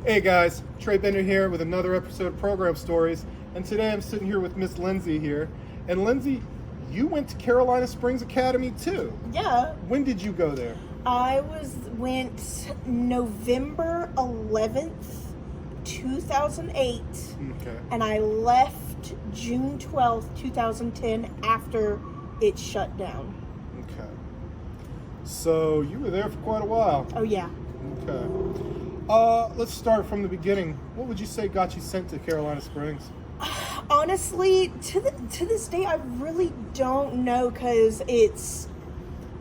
Hey guys, Trey Bender here with another episode of Program Stories, and today I'm sitting here with Miss Lindsey here. And Lindsey, you went to Carolina Springs Academy too. Yeah. When did you go there? I went November 11th, 2008, Okay. and I left June 12th, 2010 after it shut down. Okay. So you were there for quite a while. Oh yeah. Okay. Let's start from the beginning. What would you say got you sent to Carolina Springs? Honestly, to this day, I really don't know, because it's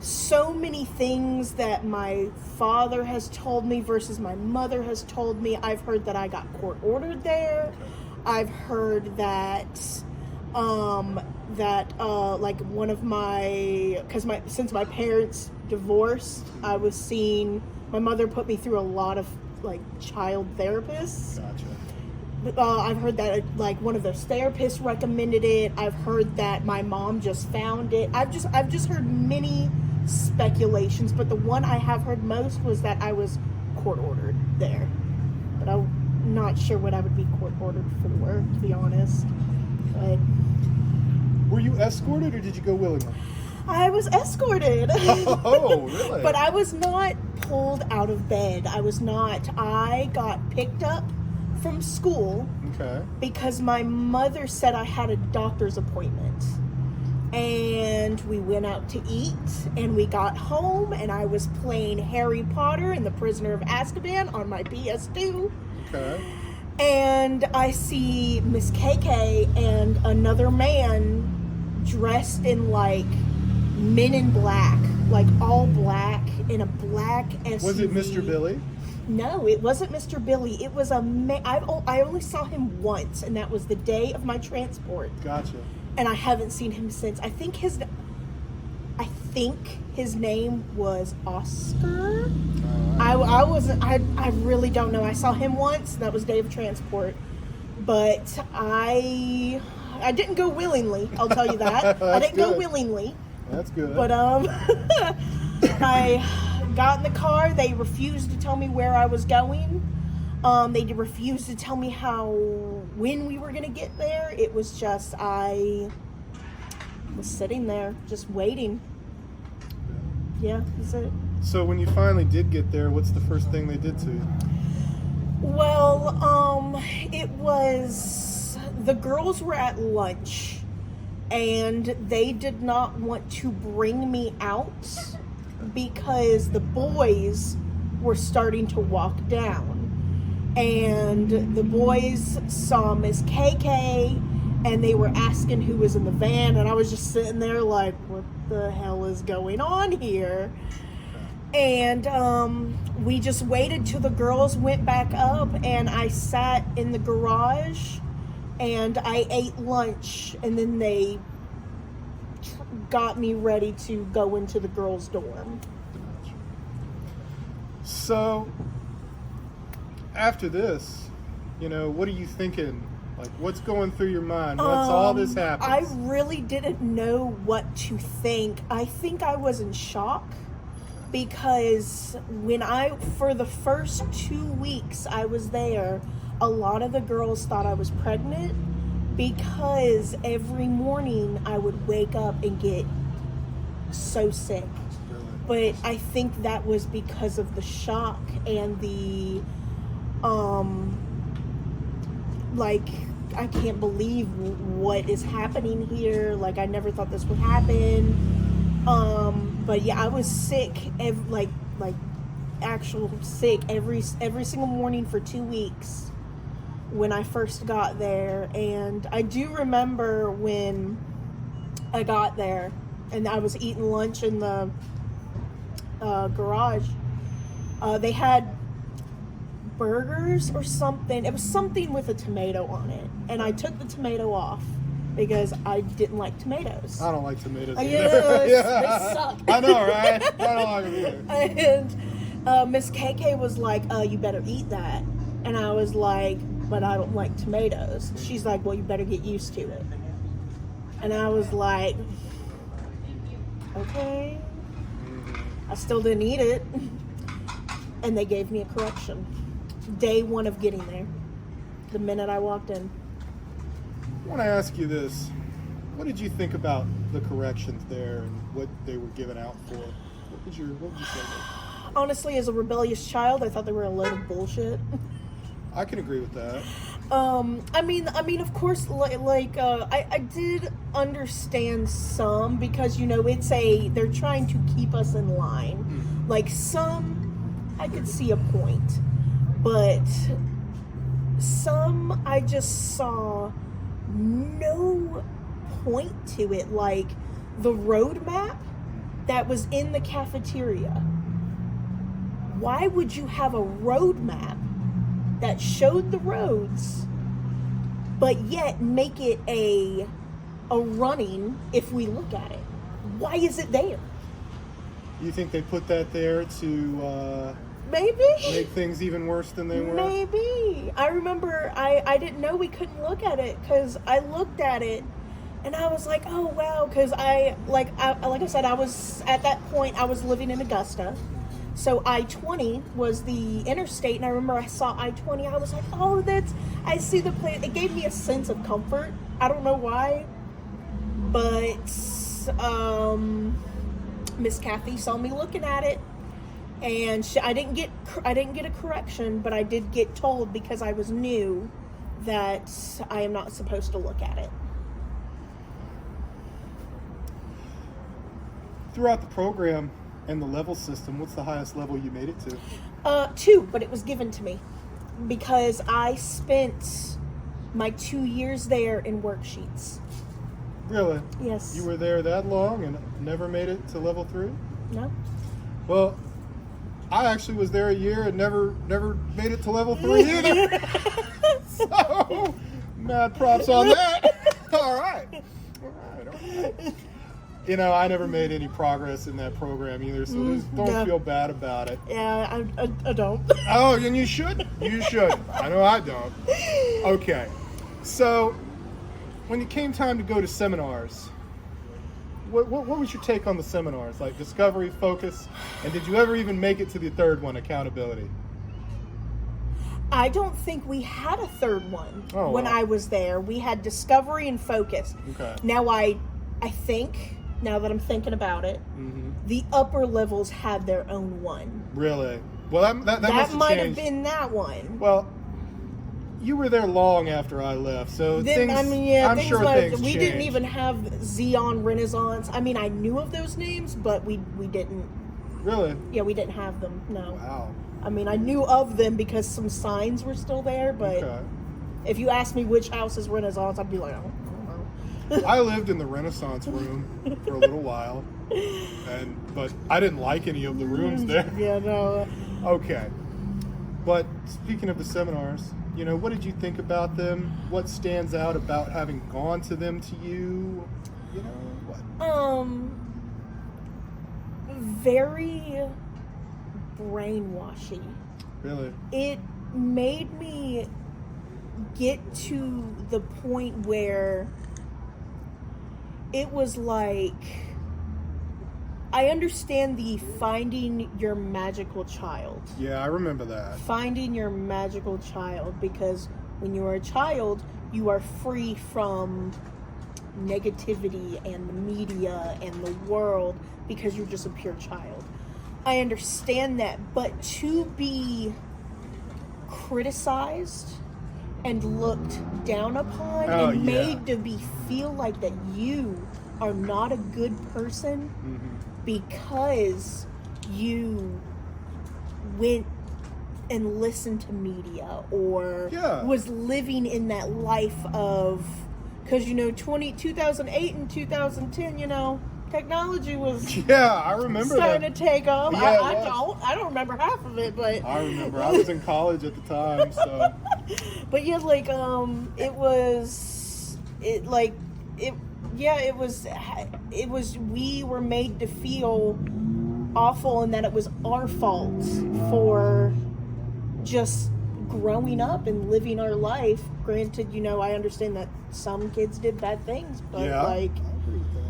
so many things that my father has told me versus my mother has told me. I've heard that I got court ordered there. I've heard that like one of my, since my parents divorced, I was seeing, my mother put me through a lot of like child therapists. Gotcha. I've heard that like one of those therapists recommended it. I've heard that my mom just found it. I've just heard many speculations, but the one I have heard most was that I was court ordered there. But I'm not sure what I would be court ordered for, to be honest. But Were you escorted or did you go willingly? I was escorted. Oh, really? But I was not pulled out of bed. I got picked up from school. Okay. Because my mother said I had a doctor's appointment. And we went out to eat, and we got home, and I was playing Harry Potter and the Prisoner of Azkaban on my PS2. Okay. And I see Miss KK and another man dressed in like Men in Black, like all black, in a black SUV. Was it Mr. Billy? No, it wasn't Mr. Billy. It was a man. I only saw him once, and that was the day of my transport. Gotcha. And I haven't seen him since. I think his name was Oscar. I really don't know. I saw him once. That was day of transport, but I didn't go willingly. I'll tell you that. I didn't go willingly. That's good. But I got in the car. They refused to tell me where I was going. They refused to tell me when we were going to get there. It was just, I was sitting there just waiting. Yeah, that's it. So when you finally did get there, what's the first thing they did to you? Well, it was, the girls were at lunch, and they did not want to bring me out because the boys were starting to walk down. And the boys saw Miss KK, and they were asking who was in the van, and I was just sitting there like, what the hell is going on here? And we just waited till the girls went back up, and I sat in the garage, and I ate lunch, and then they got me ready to go into the girls' dorm. So after this, what are you thinking? Like, what's going through your mind? Once all this happens? I really didn't know what to think. I think I was in shock, because for the first 2 weeks I was there, a lot of the girls thought I was pregnant, because every morning I would wake up and get so sick. But I think that was because of the shock and the like, I can't believe what is happening here. Like, I never thought this would happen. But yeah, I was sick, actual sick every single morning for 2 weeks when I first got there. And I do remember when I got there and I was eating lunch in the garage. They had burgers or something. It was something with a tomato on it, and I took the tomato off because I didn't like tomatoes. I don't like tomatoes either. Yeah, they suck. I know, right? I don't like them either. And Miss KK was like, you better eat that. And I was like, but I don't like tomatoes. She's like, well, you better get used to it. And I was like, okay. I still didn't eat it. And they gave me a correction. Day one of getting there. The minute I walked in. I want to ask you this. What did you think about the corrections there and what they were given out for? What would you say there? Honestly, as a rebellious child, I thought they were a load of bullshit. I can agree with that. I mean, of course, I did understand some because, you know, they're trying to keep us in line. Like, some, I could see a point, but some, I just saw no point to it. Like, the roadmap that was in the cafeteria. Why would you have a roadmap that showed the roads, but yet make it a running if we look at it? Why is it there? You think they put that there to Maybe make things even worse than they were? Maybe. I remember I didn't know we couldn't look at it because I looked at it and I was like, oh wow, because like I said, I was at that point I was living in Augusta. So I-20 was the interstate, and I remember I saw I-20. I was like, oh, I see the place. It gave me a sense of comfort. I don't know why, but Miss Kathy saw me looking at it, and I didn't get a correction, but I did get told because I was new that I am not supposed to look at it. Throughout the program and the level system, what's the highest level you made it to? 2, but it was given to me because I spent my 2 years there in worksheets. Really? Yes. You were there that long and never made it to level 3? No. Well, I actually was there a year and never made it to level 3 either. So, mad props on that. All right. You know, I never made any progress in that program either, so don't feel bad about it. Yeah, I don't. Oh, and you should. You should. I know I don't. Okay. So, when it came time to go to seminars, what was your take on the seminars? Like discovery, focus, and did you ever even make it to the third one, accountability? I don't think we had a third one when wow. I was there. We had discovery and focus. Okay. Now I think, now that I'm thinking about it, the upper levels had their own one. Really? Well, that might changed. have been that one. Well, you were there long after I left, so I'm things sure things we changed. didn't even have Xeon Renaissance. I mean, I knew of those names, but we didn't. Really? Yeah, we didn't have them. No. Wow. I mean, I knew of them because some signs were still there, but if you asked me which house is Renaissance, I'd be like, I don't know. I lived in the Renaissance room for a little while, but I didn't like any of the rooms there. Yeah, no. Okay. But speaking of the seminars, you know, what did you think about them? What stands out about having gone to them to you? You know, what? Very brainwashing. Really? It made me get to the point where it was like, I understand the finding your magical child. Yeah, I remember that. Finding your magical child, because when you are a child, you are free from negativity and the media and the world because you're just a pure child. I understand that, but to be criticized and looked down upon and made to feel like that you are not a good person because you went and listened to media or was living in that life of, because 2008 and 2010, technology was I remember starting that. to take off. Yeah, I don't remember half of it, but I remember. I was in college at the time, so. But yeah, like it was we were made to feel awful and that it was our fault for just growing up and living our life. Granted, I understand that some kids did bad things, but I agree with that.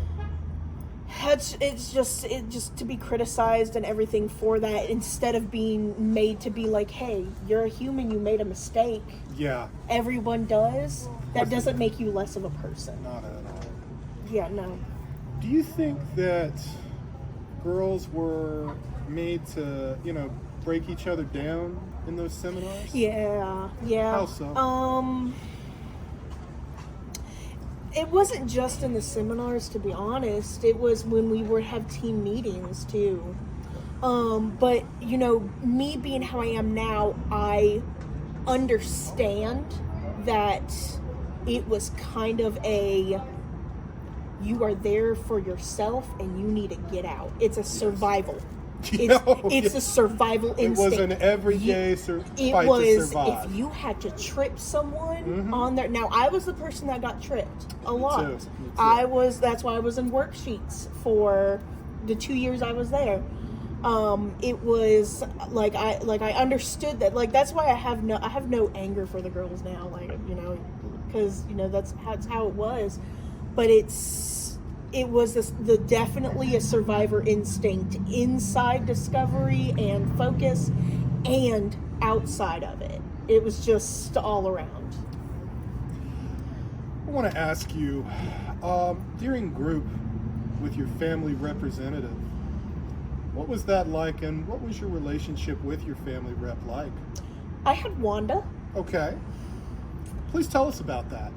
it's just to be criticized and everything for that, instead of being made to be like, hey, you're a human, you made a mistake. Yeah. Everyone does. That doesn't make you less of a person. Not at all. Yeah, no. Do you think that girls were made to, break each other down in those seminars? Yeah. How so? It wasn't just in the seminars, to be honest. It was when we would have team meetings too. But me being how I am now, I understand that it was kind of you are there for yourself and you need to get out. It's a survival. It's a survival instinct. It was an everyday fight to survive. If you had to trip someone on there. Now, I was the person that got tripped a lot. Me too. That's why I was in worksheets for the 2 years I was there. It was like I understood that. Like, that's why I have no anger for the girls now. Like, because that's how it was. But it was definitely a survivor instinct inside Discovery and Focus, and outside of it. It was just all around. I want to ask you, during group with your family representative, what was that like, and what was your relationship with your family rep like? I had Wanda. Okay. Please tell us about that.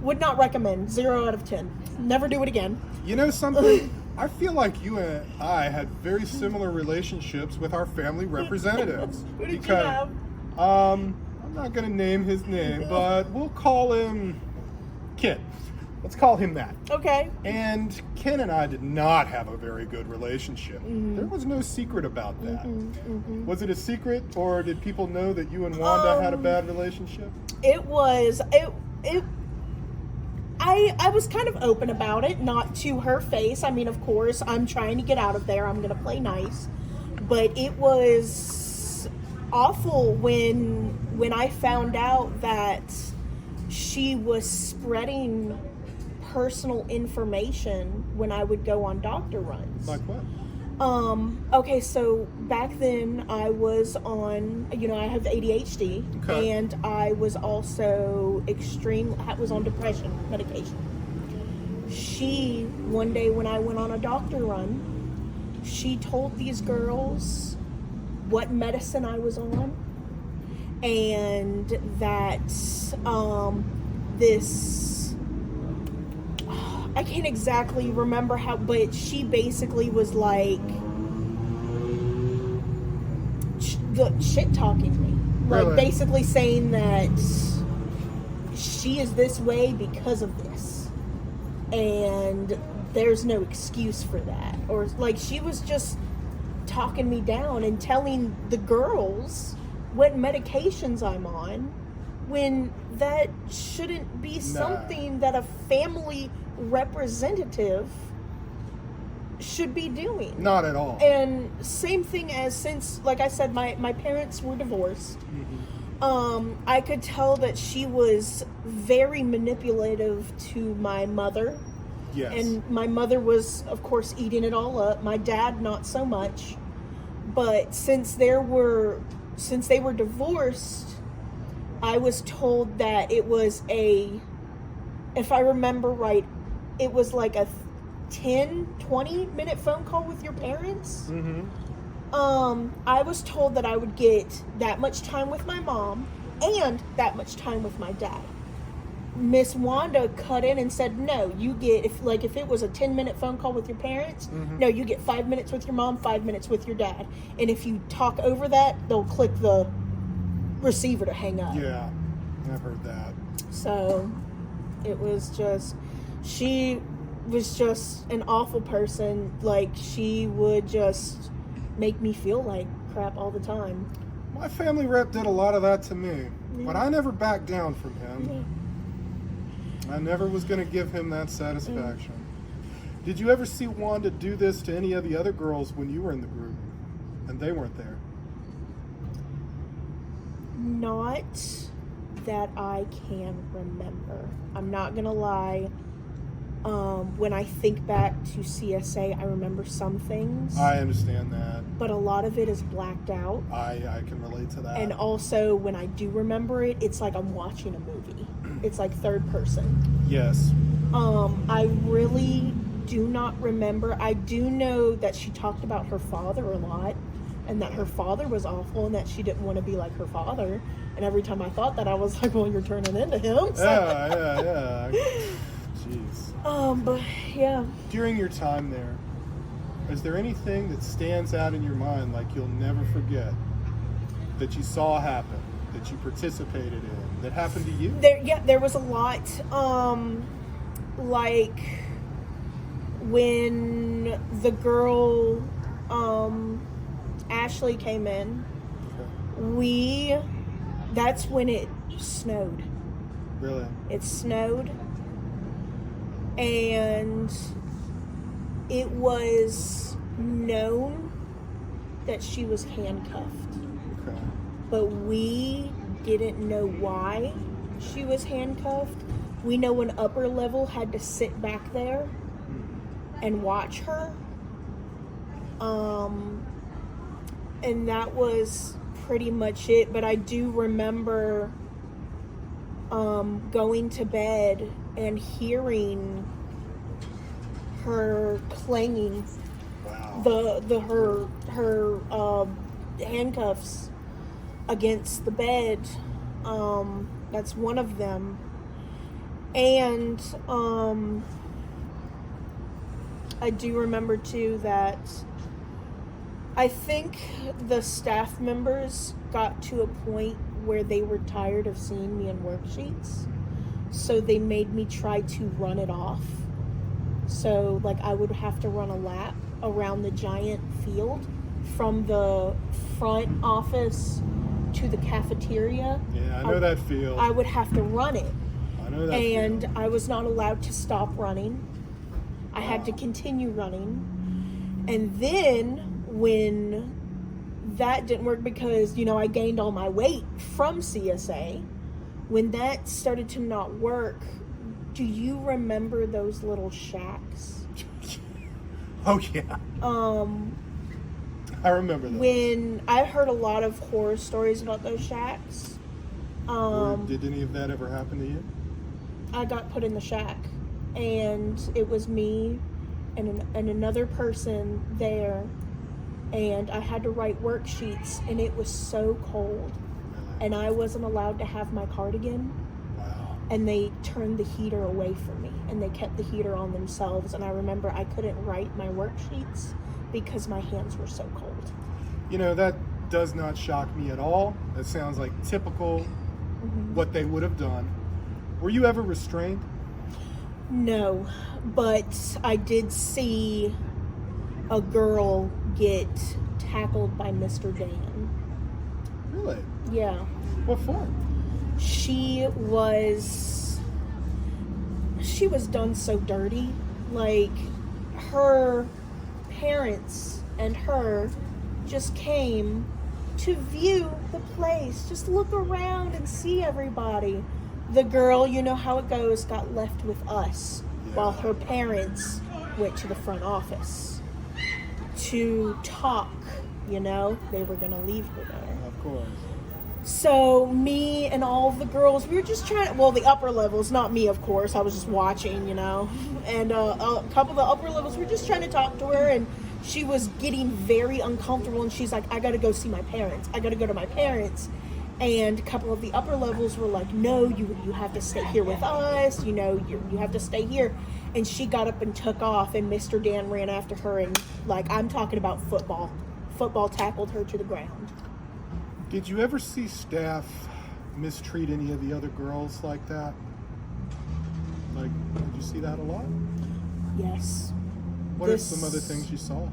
Would not recommend. 0 out of 10. Never do it again. You know something? I feel like you and I had very similar relationships with our family representatives. Who did you have? I'm not going to name his name, but we'll call him Ken. Let's call him that. Okay. And Ken and I did not have a very good relationship. There was no secret about that. Was it a secret, or did people know that you and Wanda had a bad relationship? It was... I was kind of open about it, not to her face. I mean, of course, I'm trying to get out of there. I'm going to play nice. But it was awful when I found out that she was spreading personal information when I would go on doctor runs. Like what? Okay, so back then I was on, I have ADHD, okay. And I was also was on depression medication. One day when I went on a doctor run, she told these girls what medicine I was on, and that, I can't exactly remember how, but she basically was like shit talking me. Like, really? Basically saying that she is this way because of this. And there's no excuse for that. Or like, she was just talking me down and telling the girls what medications I'm on, when that shouldn't be something that a family representative should be doing. Not at all. And same thing as, since, like I said, my parents were divorced. I could tell that she was very manipulative to my mother. Yes. And my mother was, of course, eating it all up. My dad, not so much. But since they were divorced, I was told that it was if I remember right, it was like a 10-20 minute phone call with your parents. I was told that I would get that much time with my mom and that much time with my dad. Miss Wanda cut in and said, no, you get, if it was a 10-minute phone call with your parents, no, you get 5 minutes with your mom, 5 minutes with your dad. And if you talk over that, they'll click the receiver to hang up. Yeah, I've heard that. So it was just, she was just an awful person. Like, she would just make me feel like crap all the time. My family rep did a lot of that to me, but I never backed down from him. I never was going to give him that satisfaction. Did you ever see Wanda do this to any of the other girls when you were in the group and they weren't there? Not that I can remember. I'm not gonna lie. When I think back to CSA, I remember some things. I understand that. But a lot of it is blacked out. I can relate to that. And also, when I do remember it, it's like I'm watching a movie. It's like third person. Yes. I really do not remember. I do know that she talked about her father a lot, and that her father was awful, and that she didn't want to be like her father. And every time I thought that, I was like, well, you're turning into him. So. Yeah. Jeez. But yeah. During your time there, is there anything that stands out in your mind like you'll never forget that you saw happen, that you participated in, that happened to you? There was a lot. Like when the girl Ashley came in, that's when it snowed. Really? It snowed. And it was known that she was handcuffed. Okay. But we didn't know why she was handcuffed. We know an upper level had to sit back there and watch her. And that was pretty much it. But I do remember going to bed and hearing her clanging her handcuffs against the bed. That's one of them. And I do remember too that I think the staff members got to a point where they were tired of seeing me in worksheets, so they made me try to run it off. So like I would have to run a lap around the giant field from the front office to the cafeteria. Yeah, I know that field. I would have to run it. I know that and field. I was not allowed to stop running. I had to continue running. And then when that didn't work, because I gained all my weight from CSA, when that started to not work, do you remember those little shacks? Oh yeah. I remember those. When I heard a lot of horror stories about those shacks. Did any of that ever happen to you? I got put in the shack, and it was me and another person there, and I had to write worksheets, and it was so cold, and I wasn't allowed to have my cardigan. Wow. And they turned the heater away from me, and they kept the heater on themselves, and I remember I couldn't write my worksheets because my hands were so cold. That does not shock me at all. That sounds like typical what they would have done. Were you ever restrained? No, but I did see a girl get tackled by Mr. Dan. Really? Yeah. What for? She was done so dirty. Like, her parents and her just came to view the place, just look around and see everybody. The girl, you know how it goes, got left with us, while her parents went to the front office to talk. They were gonna leave her there. Of course. So me and all of the girls, we were just trying to, the upper levels, not me, of course, I was just watching, and a couple of the upper levels were just trying to talk to her, and she was getting very uncomfortable, and she's like, I gotta go see my parents. I gotta go to my parents. And a couple of the upper levels were like, no, you have to stay here with us, you have to stay here. And she got up and took off, and Mr. Dan ran after her, and I'm talking about football. Football tackled her to the ground. Did you ever see staff mistreat any of the other girls like that? Like, did you see that a lot? Yes. What are some other things you saw?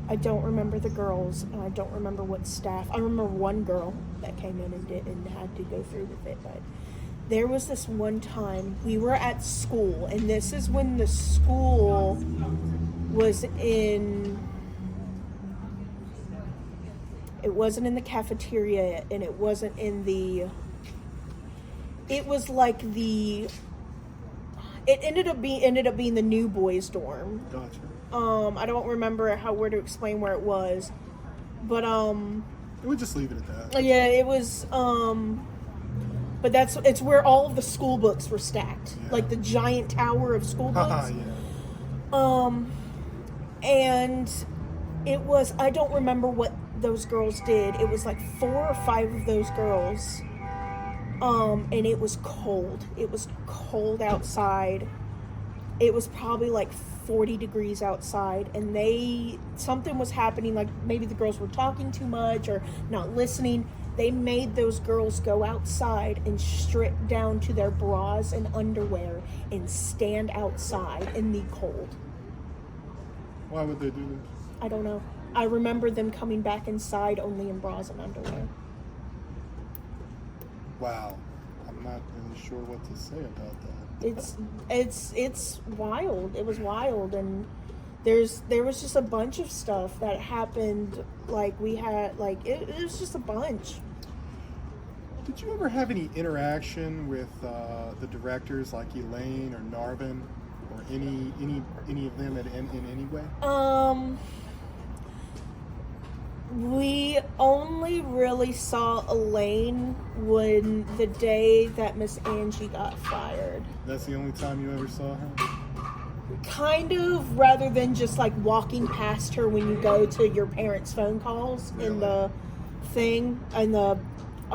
I don't remember the girls, and I don't remember what staff. I remember one girl that came in and had to go through with it, but there was this one time we were at school, and this is when the school was It wasn't in the cafeteria, and it wasn't in the... It was like the... It ended up being the new boys' dorm. Gotcha. I don't remember where to explain where it was, but We'll just leave it at that. yeah, it was but it's where all of the school books were stacked, Yeah. like the giant tower of school books. Yeah. And it was, I don't remember what those girls did. It was like 4 or 5 of those girls. And it was cold. It was cold outside. It was probably like 40 degrees outside, and something was happening, like maybe the girls were talking too much or not listening. They made those girls go outside and strip down to their bras and underwear and stand outside in the cold. Why would they do this? I don't know. I remember them coming back inside only in bras and underwear. Wow. I'm not really sure what to say about that. It's wild. It was wild, and there was just a bunch of stuff that happened. Like we had, like it was just a bunch. Did you ever have any interaction with the directors, like Elaine or Narvin, or any of them in any way? We only really saw Elaine when the day that Miss Angie got fired. That's the only time you ever saw her? Kind of, rather than just like walking past her when you go to your parents' phone calls in the thing, in the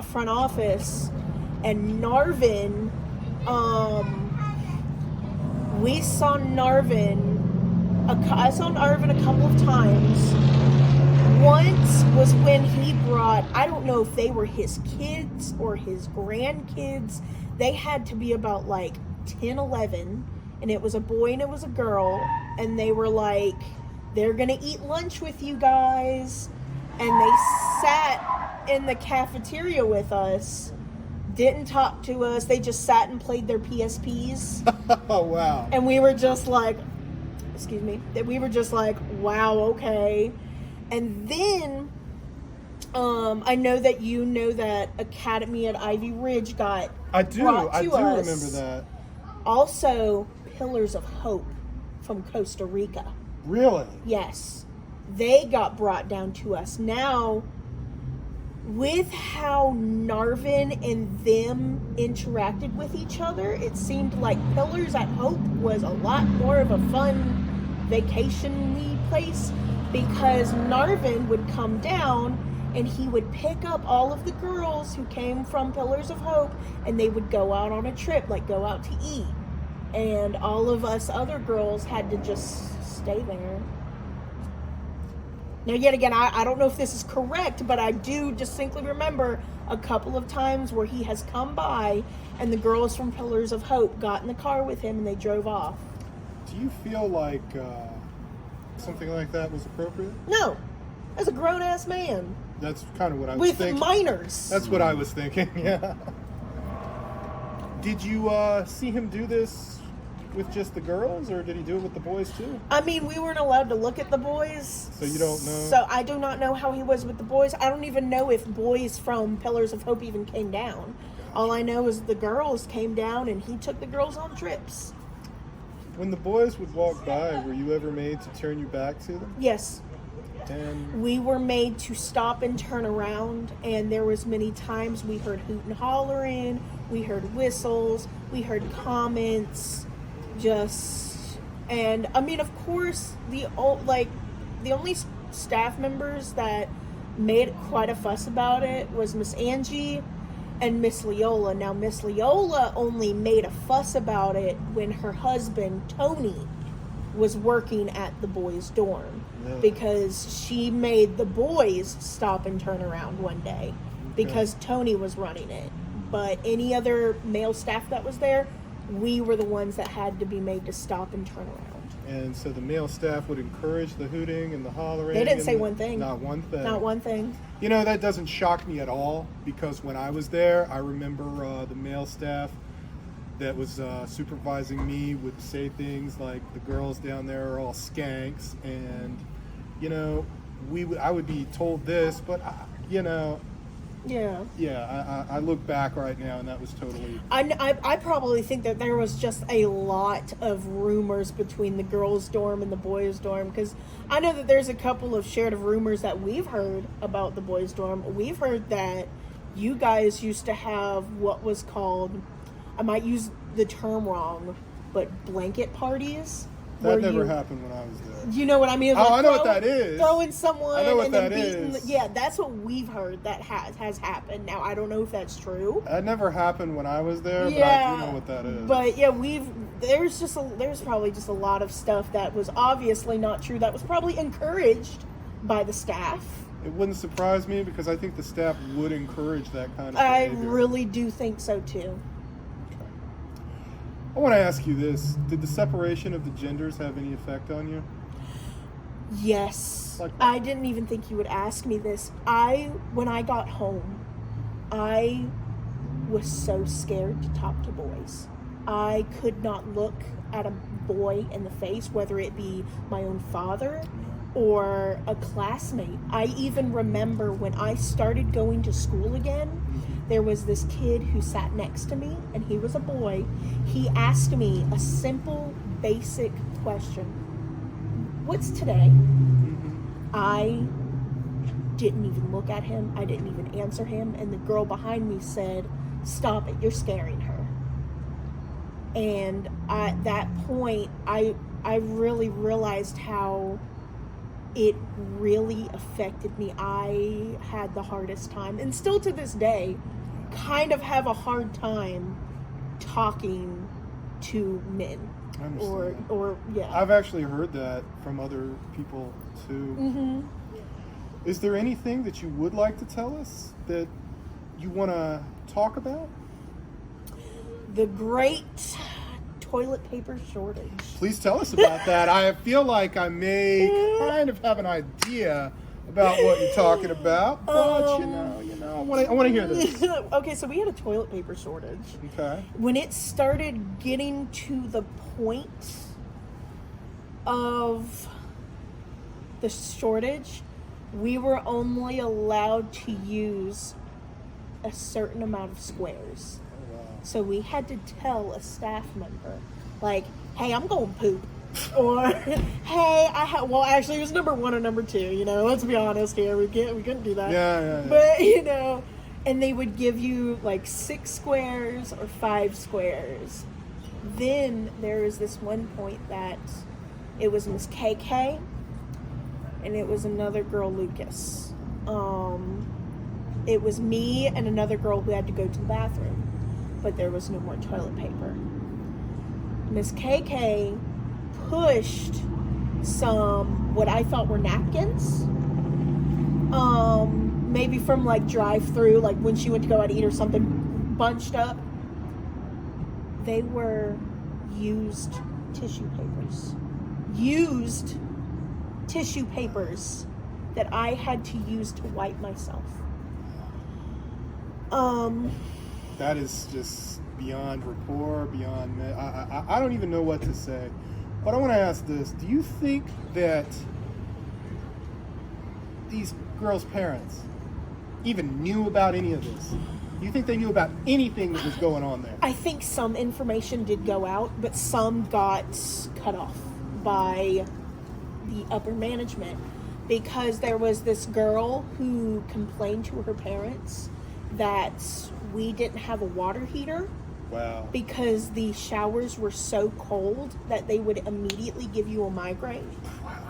front office. And Narvin, I saw Narvin a couple of times. Once was when he brought, I don't know if they were his kids or his grandkids. They had to be about like 10, 11, and it was a boy and it was a girl, and they were like, they're gonna eat lunch with you guys. And they sat in the cafeteria with us, didn't talk to us. They just sat and played their PSPs. Oh, wow. And we were just like, wow, okay. And then, I know that you know that Academy at Ivy Ridge got I do remember that. Also, Pillars of Hope from Costa Rica. Really? Yes. They got brought down to us. Now, with how Narvin and them interacted with each other, it seemed like Pillars at Hope was a lot more of a fun vacation-y place, because Narvin would come down and he would pick up all of the girls who came from Pillars of Hope, and they would go out on a trip, like go out to eat. And all of us other girls had to just stay there. Now, yet again, I don't know if this is correct, but I do distinctly remember a couple of times where he has come by and the girls from Pillars of Hope got in the car with him and they drove off. Do you feel like something like that was appropriate? No. As a grown-ass man. That's kind of what I was thinking. With minors. That's what I was thinking, yeah. Did you see him do this with just the girls, or did he do it with the boys too? I mean, we weren't allowed to look at the boys. So you don't know? So I do not know how he was with the boys. I don't even know if boys from Pillars of Hope even came down. All I know is the girls came down and he took the girls on trips. When the boys would walk by, were you ever made to turn your back to them? Yes. And We were made to stop and turn around, and there was many times we heard hoot and hollering, we heard whistles, we heard comments, and I mean, of course, the only staff members that made quite a fuss about it was Miss Angie and Miss Leola. Now, Miss Leola only made a fuss about it when her husband, Tony, was working at the boys' dorm. Yeah. Because she made the boys stop and turn around one day because Tony was running it. But any other male staff that was there, we were the ones that had to be made to stop and turn around. And so the male staff would encourage the hooting and the hollering. They didn't say one thing. Not one thing. Not one thing. You know, that doesn't shock me at all, because when I was there, I remember the male staff that was supervising me would say things like, the girls down there are all skanks, and you know, I would be told this, but you know, Yeah. yeah, I look back right now, and that was totally. I probably think that there was just a lot of rumors between the girls' dorm and the boys' dorm, because I know that there's a couple of shared rumors that we've heard about the boys' dorm. We've heard that you guys used to have what was called, I might use the term wrong, but blanket parties. That never happened when I was there. You know what I mean? Oh, I know what that is. Throwing someone I know what and then that beating. is. Yeah, that's what we've heard that has happened. Now, I don't know if that's true. That never happened when I was there, Yeah, but I do know what that is. But yeah, there's probably just a lot of stuff that was obviously not true, that was probably encouraged by the staff. It wouldn't surprise me, because I think the staff would encourage that kind of I behavior. really do think so too. I want to ask you this. Did the separation of the genders have any effect on you? Yes. Like what? I didn't even think you would ask me this. When I got home, I was so scared to talk to boys. I could not look at a boy in the face, whether it be my own father or a classmate. I even remember when I started going to school again, there was this kid who sat next to me, and he was a boy. He asked me a simple, basic question. What's today? I didn't even look at him. I didn't even answer him. And the girl behind me said, "Stop it, you're scaring her." And at that point, I really realized how it really affected me. I had the hardest time, and still to this day, kind of have a hard time talking to men. I understand. Or yeah. I've actually heard that from other people too. Mm-hmm. Is there anything that you would like to tell us that you want to talk about? The great toilet paper shortage. Please tell us about that. I feel like I may kind of have an idea about what you're talking about, but you know, I want to hear this. Okay, so we had a toilet paper shortage. Okay. When it started getting to the point of the shortage, we were only allowed to use a certain amount of squares. Oh, wow. So we had to tell a staff member, like, "Hey, I'm going to poop." Or, "Hey, well, actually, it was number 1 or number 2, you know, let's be honest here. We couldn't do that. Yeah. But, you know, and they would give you, like, 6 squares or 5 squares. Then there was this one point that it was Miss KK, and it was another girl, Lucas. It was me and another girl who had to go to the bathroom, but there was no more toilet paper. Miss KK pushed some, what I thought were napkins, maybe from like drive-through, like when she went to go out to eat or something, bunched up. They were used tissue papers. Used tissue papers that I had to use to wipe myself. That is just beyond rapport, beyond. I don't even know what to say. But I want to ask this: do you think that these girls' parents even knew about any of this? Do you think they knew about anything that was going on there? I think some information did go out, but some got cut off by the upper management, because there was this girl who complained to her parents that we didn't have a water heater. Wow. Because the showers were so cold that they would immediately give you a migraine. Wow.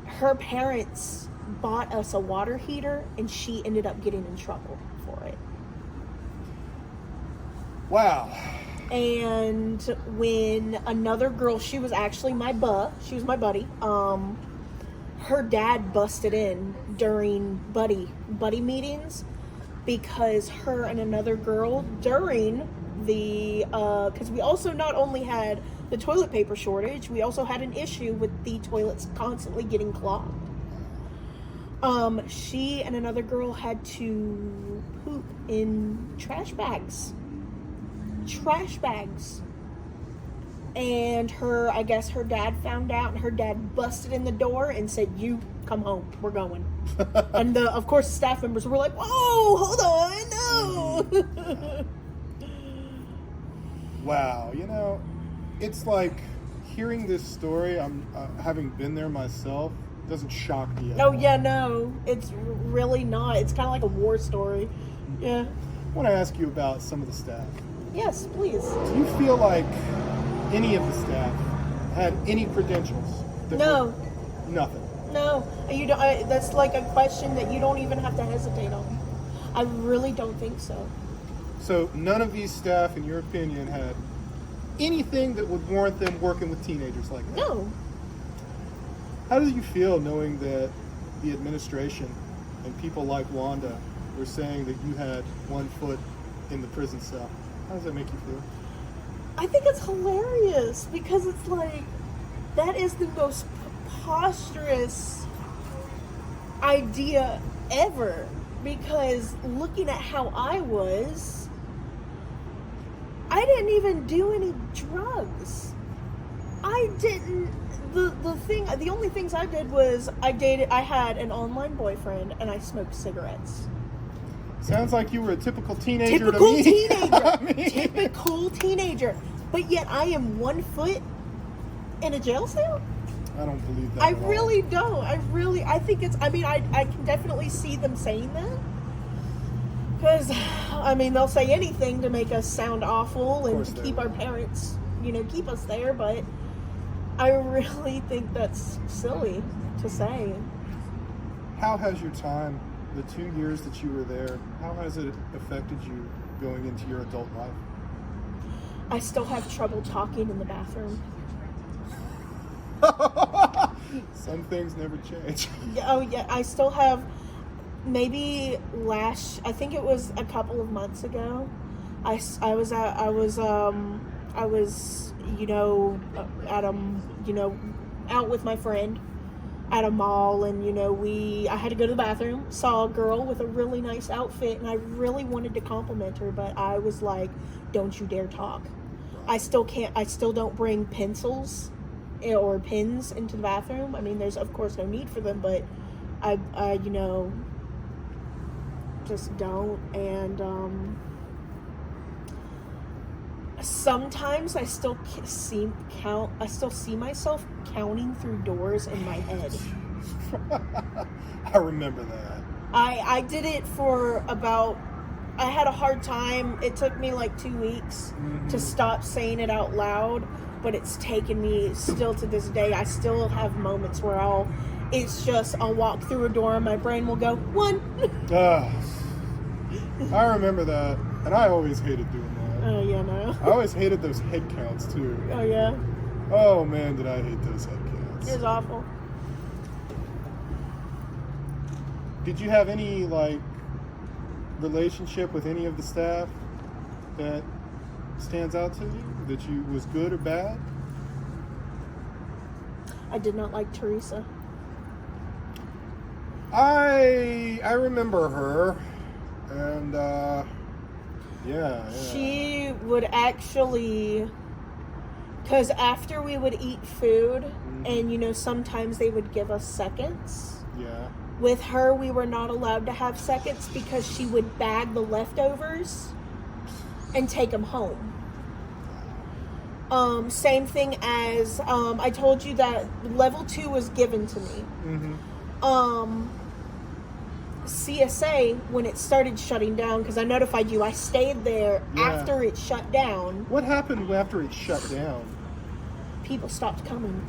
Her parents bought us a water heater, and she ended up getting in trouble for it. Wow. And when another girl, she was actually my buddy, her dad busted in during buddy meetings, because her and another girl during the, because we also not only had the toilet paper shortage, we also had an issue with the toilets constantly getting clogged. She and another girl had to poop in trash bags. And I guess her dad found out, and her dad busted in the door and said, "You come home, we're going." And of course, staff members were like, "Whoa, hold on, no." Wow, it's like hearing this story. I'm having been there myself. Doesn't shock me at Oh all. yeah, no, it's really not. It's kind of like a war story. Yeah. I want to ask you about some of the staff. Yes, please. Do you feel like any of the staff had any credentials? No. Nothing. No, you don't. That's like a question that you don't even have to hesitate on. I really don't think so. So none of these staff, in your opinion, had anything that would warrant them working with teenagers like that? No. How do you feel knowing that the administration and people like Wanda were saying that you had one foot in the prison cell? How does that make you feel? I think it's hilarious because it's like, that is the most preposterous idea ever. Because looking at how I didn't even do any drugs. I didn't. The only things I did was I had an online boyfriend and I smoked cigarettes. Sounds like you were a typical teenager Typical to me. teenager. I mean- Typical teenager. But yet I am 1 foot in a jail cell? I don't believe that I at all. really don't. I think it's, I can definitely see them saying that. Because, they'll say anything to make us sound awful and course to they keep will. our parents, keep us there. But I really think that's silly to say. How has your time, the 2 years that you were there, how has it affected you going into your adult life? I still have trouble talking in the bathroom. Some things never change. Oh yeah, I still have. Maybe I think it was a couple of months ago. I was out with my friend at a mall, and I had to go to the bathroom. Saw a girl with a really nice outfit, and I really wanted to compliment her, but I was like, "Don't you dare talk." I still don't bring pencils or pens into the bathroom. There's of course no need for them, but I just don't. And sometimes I still see myself counting through doors in my head. I remember that. I did it for I had a hard time. It took me like 2 weeks to stop saying it out loud, but it's taken me still to this day. I still have moments where I'll walk through a door and my brain will go, 1. I remember that, and I always hated doing that. Oh yeah, no. I always hated those head counts too. Oh yeah. Oh man, did I hate those head counts. It was awful. Did you have any relationship with any of the staff that stands out to you, that was good or bad? I did not like Teresa. I remember her, and yeah. She would actually, because after we would eat food, and sometimes they would give us seconds. Yeah. With her, we were not allowed to have seconds because she would bag the leftovers and take them home. Same thing as I told you that level 2 was given to me. CSA, when it started shutting down, because I notified you, I stayed there after it shut down. What happened after it shut down? People stopped coming.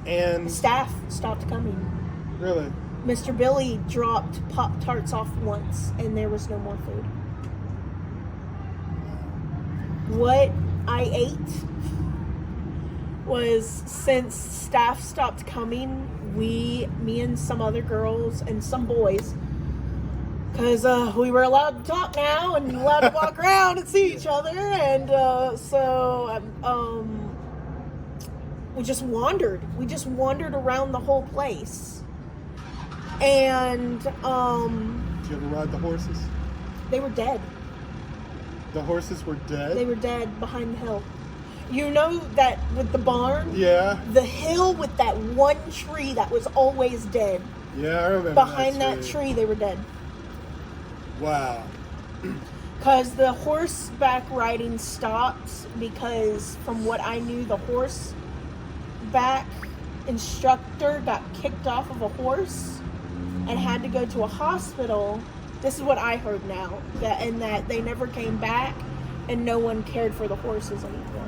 And Staff stopped coming. really? Mr. Billy dropped Pop-Tarts off once, and there was no more food. What I ate was, since staff stopped coming, me and some other girls and some boys, because we were allowed to talk now and allowed to walk around and see each other, and so we just wandered. We just wandered around the whole place. And Did you ever ride the horses? they were dead. The horses were dead? They were dead behind the hill. You know that with the barn? Yeah. The hill with that one tree that was always dead. Yeah, I remember Behind that tree, they were dead. Wow. Because the horseback riding stopped because, from what I knew, the horseback instructor got kicked off of a horse and had to go to a hospital. This is what I heard now. That they never came back and no one cared for the horses anymore.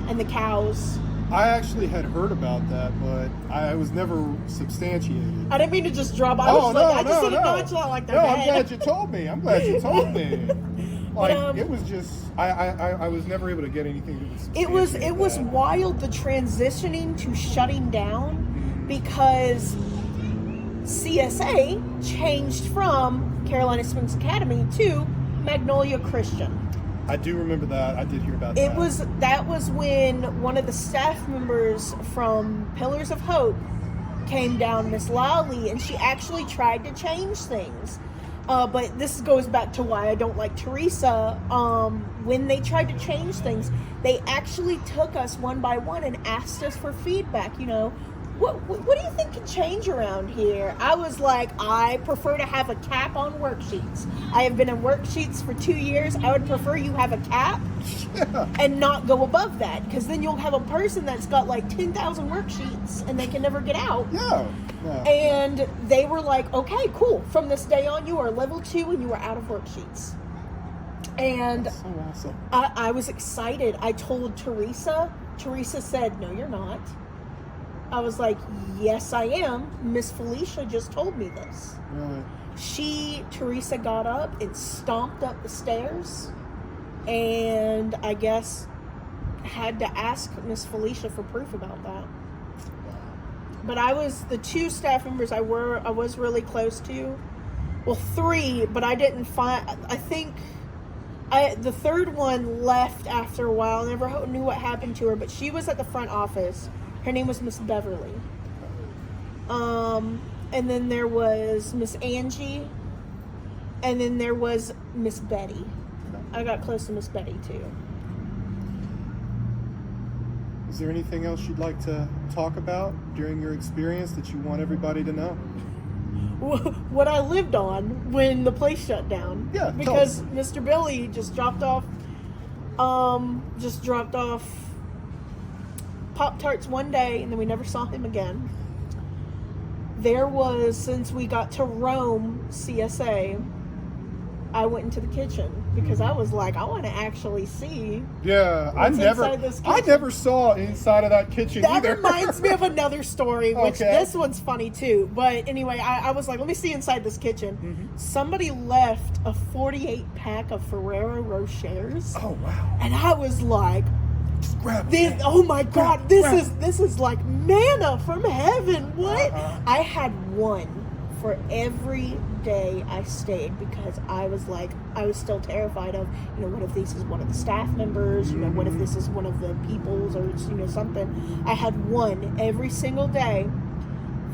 And the cows. I actually had heard about that, but I was never substantiated. I didn't mean to just drop. I just did it nonchalant like that. No, I'm glad you told me. Like, it was just, I was never able to get anything to substantiate It was wild, the transitioning to shutting down, because CSA changed from Carolina Springs Academy to Magnolia Christian. I do remember that. I did hear about that. That was when one of the staff members from Pillars of Hope came down, Miss Lally, and she actually tried to change things. But this goes back to why I don't like Teresa. When they tried to change things, they actually took us one by one and asked us for feedback. You know, what do you think could change around here? I was like, I prefer to have a cap on worksheets. I have been in worksheets for 2 years. I would prefer you have a cap and not go above that, because then you'll have a person that's got like 10,000 worksheets and they can never get out. Yeah. And they were like, okay, cool. From this day on, you are level 2 and you are out of worksheets. And that's so awesome. I was excited. I told Teresa. Teresa said, no, you're not. I was like, yes, I am. Miss Felicia just told me this. Really? Teresa got up and stomped up the stairs, and I guess had to ask Miss Felicia for proof about that. But the 2 staff members I was really close to. Well, 3, but I didn't find. I think the third one left after a while. Never knew what happened to her, but she was at the front office. Her name was Miss Beverly. And then there was Miss Angie, and then there was Miss Betty. I got close to Miss Betty too. Is there anything else you'd like to talk about during your experience that you want everybody to know? What I lived on when the place shut down. Yeah, because Mr. Billy just dropped off Pop-Tarts one day, and then we never saw him again. There was, since we got to Rome CSA, I went into the kitchen because I was like, I want to actually see. Yeah, I never saw inside of that kitchen either. That reminds me of another story, which this one's funny too. But anyway, I was like, let me see inside this kitchen. Mm-hmm. Somebody left a 48-pack of Ferrero Rochers. Oh wow! And I was like, grab this, oh my God, this is like manna from heaven. What? I had one for every day I stayed, because I was still terrified of, what if this is one of the staff members, what if this is one of the people's, or something. I had one every single day.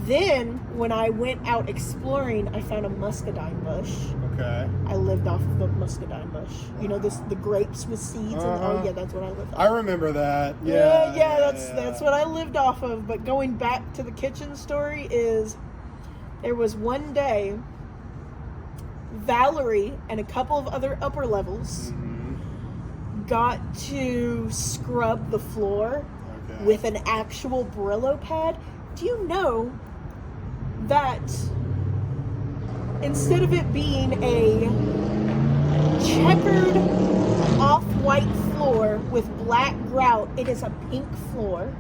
Then when I went out exploring, I found a muscadine bush. Okay. I lived off of the muscadine bush. The grapes with seeds. And, that's what I lived off. I remember that. Yeah. That's what I lived off of. But going back to the kitchen story is, there was one day, Valerie and a couple of other upper levels got to scrub the floor with an actual Brillo pad. Do you know that instead of it being a checkered off-white floor with black grout, it is a pink floor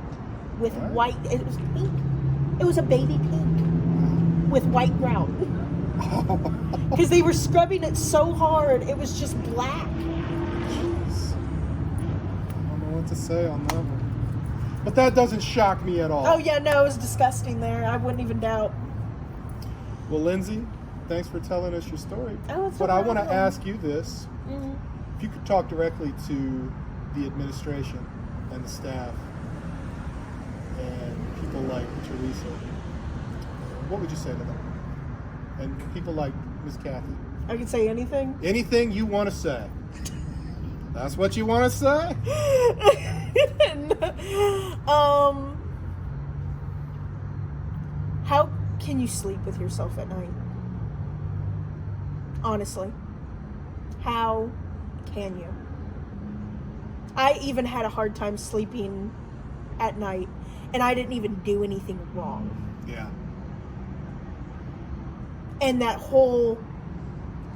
with white. It was pink. It was a baby pink with white grout. Because they were scrubbing it so hard, it was just black. Jeez. I don't know what to say on that one. But that doesn't shock me at all. Oh yeah, no, it was disgusting there. I wouldn't even doubt. Well, Lindsey, thanks for telling us your story. Oh, it's but I want to ask you this. Mm-hmm. If you could talk directly to the administration and the staff and people like Teresa, what would you say to them? And people like Miss Kathy. I could say anything? Anything you want to say. That's what you want to say? How can you sleep with yourself at night? Honestly. How can you? I even had a hard time sleeping at night, and I didn't even do anything wrong. Yeah. And that whole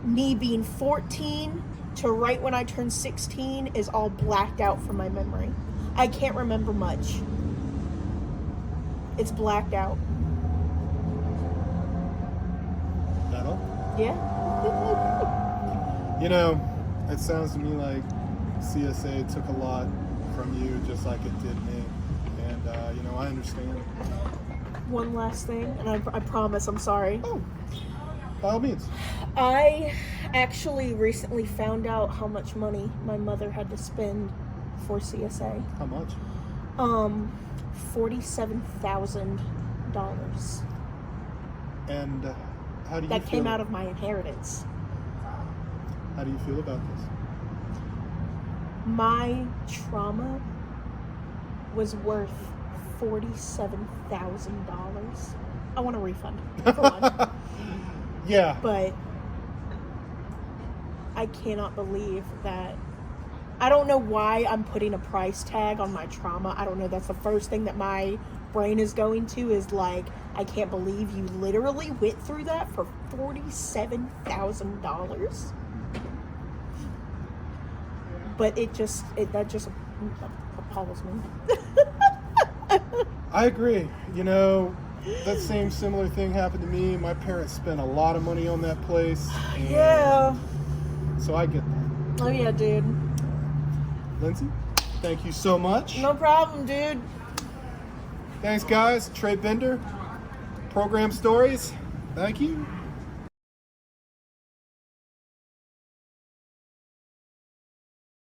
me being 14 to right when I turned 16 is all blacked out from my memory. I can't remember much. It's blacked out. That all? Yeah. You know, it sounds to me like CSA took a lot from you, just like it did me. And, you know, I understand. One last thing, and I promise I'm sorry. Oh, by all means. I actually recently found out how much money my mother had to spend for CSA. How much? $47,000. And how do you That feel? came out of my inheritance. How do you feel about this? My trauma was worth $47,000. I want a refund, for one. Yeah. But I cannot believe that. I don't know why I'm putting a price tag on my trauma. I don't know. That's the first thing that my brain is going to is like, I can't believe you literally went through that for $47,000. But that just appalls me. I agree. You know, that same similar thing happened to me. My parents spent a lot of money on that place. And Yeah. So I get that. Oh yeah, dude. Lindsey, thank you so much. No problem, dude. Thanks, guys. Trey Bender, Program Stories. Thank you.